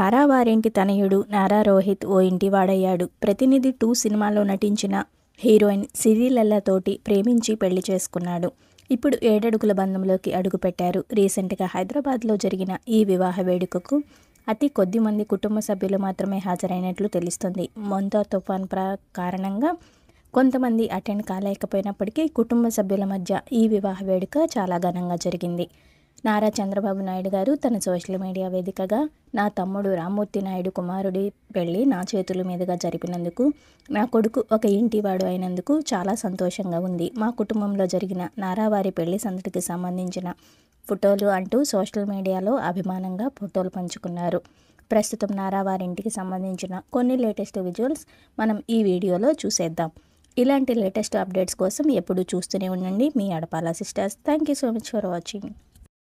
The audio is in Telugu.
నారా వారింటి తనయుడు నారా రోహిత్ ఓ ఇంటివాడయ్యాడు. ప్రతినిధి 2 సినిమాలో నటించిన హీరోయిన్ సిరిలల్లతోటి ప్రేమించి పెళ్లి చేసుకున్నాడు. ఇప్పుడు 7 అడుగుల బంధంలోకి అడుగుపెట్టారు. రీసెంట్గా హైదరాబాద్లో జరిగిన ఈ వివాహ వేడుకకు అతి కొద్ది మంది కుటుంబ సభ్యులు మాత్రమే హాజరైనట్లు తెలుస్తుంది. మొంతా తుఫాన్ కారణంగా కొంతమంది అటెండ్ కాలేకపోయినప్పటికీ కుటుంబ సభ్యుల మధ్య ఈ వివాహ వేడుక చాలా ఘనంగా జరిగింది. నారా చంద్రబాబు నాయుడు గారు తన సోషల్ మీడియా వేదికగా నా తమ్ముడు రామ్మూర్తి నాయుడు కుమారుడి పెళ్లి నా చేతుల మీదుగా జరిపినందుకు, నా కొడుకు ఒక ఇంటివాడు అయినందుకు చాలా సంతోషంగా ఉంది. మా కుటుంబంలో జరిగిన నారావారి పెళ్లి సందడికి సంబంధించిన ఫోటోలు అంటూ సోషల్ మీడియాలో అభిమానంగా ఫోటోలు పంచుకున్నారు. ప్రస్తుతం నారావారింటికి సంబంధించిన కొన్ని లేటెస్ట్ విజువల్స్ మనం ఈ వీడియోలో చూసేద్దాం. ఇలాంటి లేటెస్ట్ అప్డేట్స్ కోసం ఎప్పుడూ చూస్తూనే ఉండండి మీ Adapala sisters. Thank you so much for watching.